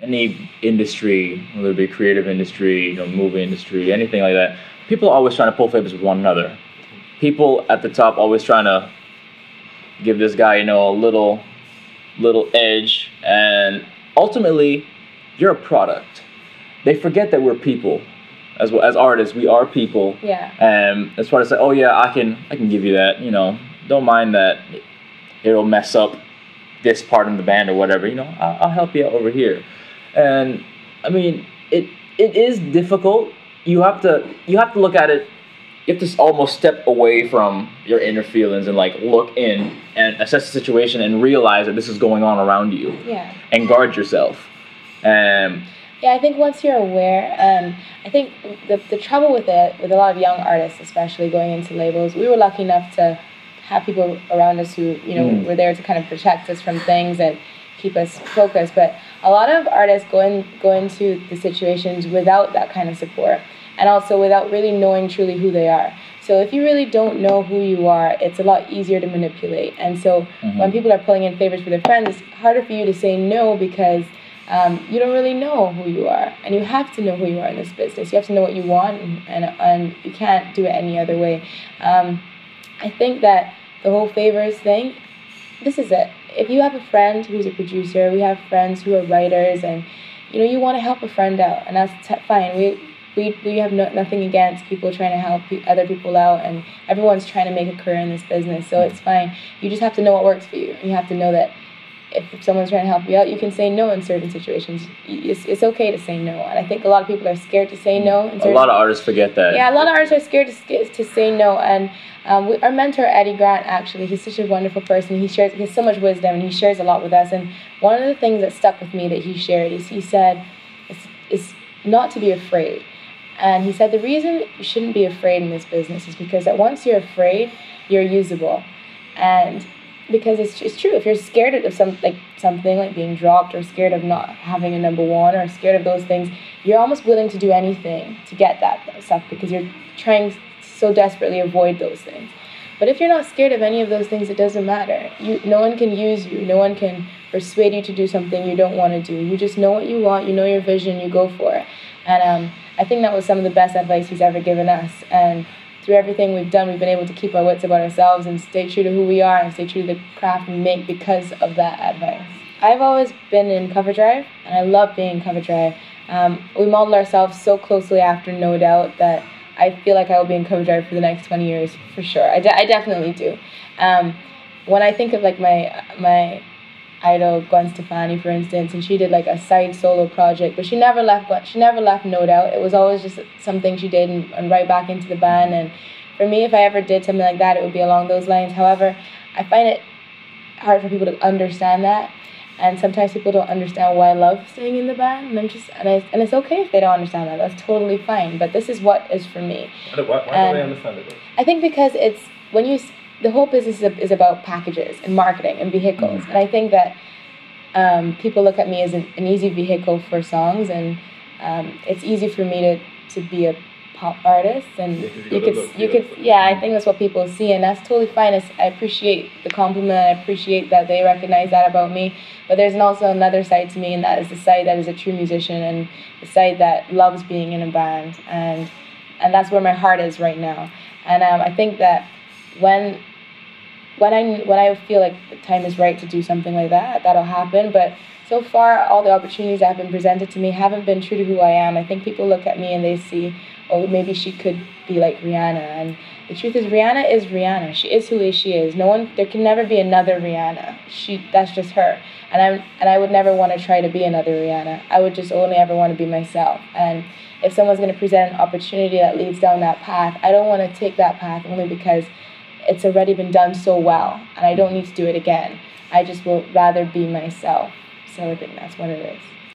any industry, whether it be creative industry, movie industry, anything like that, people are always trying to pull favors with one another. People at the top always trying to give this guy, a little edge, and ultimately, you're a product. They forget that we're people. As artists, we are people. Yeah. And as far as say, oh yeah, I can give you that. Don't mind that it'll mess up this part in the band or whatever. I'll help you out over here. And I mean, it is difficult. You have to look at it. You have to almost step away from your inner feelings and look in and assess the situation and realize that this is going on around you. Yeah. And guard yourself. Yeah, I think once you're aware, I think the trouble with a lot of young artists, especially going into labels, we were lucky enough to have people around us who, were there to kind of protect us from things and keep us focused. But a lot of artists go into the situations without that kind of support, and also without really knowing truly who they are. So if you really don't know who you are, it's a lot easier to manipulate. And so when people are pulling in favors for their friends, it's harder for you to say no because you don't really know who you are, and you have to know who you are in this business. You have to know what you want, and you can't do it any other way. I think that the whole favors thing, this is it. If you have a friend who's a producer, we have friends who are writers, and you want to help a friend out, and that's fine. We have nothing against people trying to help other people out, and everyone's trying to make a career in this business, so it's fine. You just have to know what works for you. You have to know that if someone's trying to help you out, you can say no in certain situations. It's okay to say no. And I think a lot of people are scared to say no. A lot of artists forget that. Yeah, a lot of artists are scared to say no. And our mentor, Eddie Grant, actually, he's such a wonderful person. He has so much wisdom, and he shares a lot with us. And one of the things that stuck with me that he shared is he said, it's not to be afraid. And he said the reason you shouldn't be afraid in this business is because that once you're afraid, you're usable. And because it's true, if you're scared of something like being dropped, or scared of not having a number one, or scared of those things, you're almost willing to do anything to get that stuff because you're trying so desperately avoid those things. But if you're not scared of any of those things, it doesn't matter. No one can use you. No one can persuade you to do something you don't want to do. You just know what you want. You know your vision. You go for it. And I think that was some of the best advice he's ever given us. And through everything we've done, we've been able to keep our wits about ourselves and stay true to who we are and stay true to the craft we make because of that advice. I've always been in Cover Drive, and I love being in Cover Drive. We modeled ourselves so closely after No Doubt that I feel like I will be in Cover Drive for the next 20 years, for sure. I definitely do. When I think of my idol Gwen Stefani, for instance, and she did a side solo project, but she never left No Doubt. It was always just something she did and right back into the band. And for me, if I ever did something like that, it would be along those lines. However, I find it hard for people to understand that, and sometimes people don't understand why I love staying in the band, and it's okay if they don't understand that. That's totally fine. But this is what is for me. Why don't they understand it? I think because it's the whole business is about packages and marketing and vehicles. And I think that people look at me as an easy vehicle for songs, and it's easy for me to be a pop artist, and I think that's what people see, and that's totally fine. I appreciate the compliment. I appreciate that they recognize that about me. But there's also another side to me, and that is the side that is a true musician, and the side that loves being in a band, and that's where my heart is right now. And I think that when I feel like the time is right to do something like that, that'll happen. But so far, all the opportunities that have been presented to me haven't been true to who I am. I think people look at me and they see, oh, maybe she could be like Rihanna. And the truth is, Rihanna is Rihanna. She is who she is. There can never be another Rihanna. That's just her. And I would never want to try to be another Rihanna. I would just only ever want to be myself. And if someone's going to present an opportunity that leads down that path, I don't want to take that path only because it's already been done so well, and I don't need to do it again. I just will rather be myself. So I think that's what it is.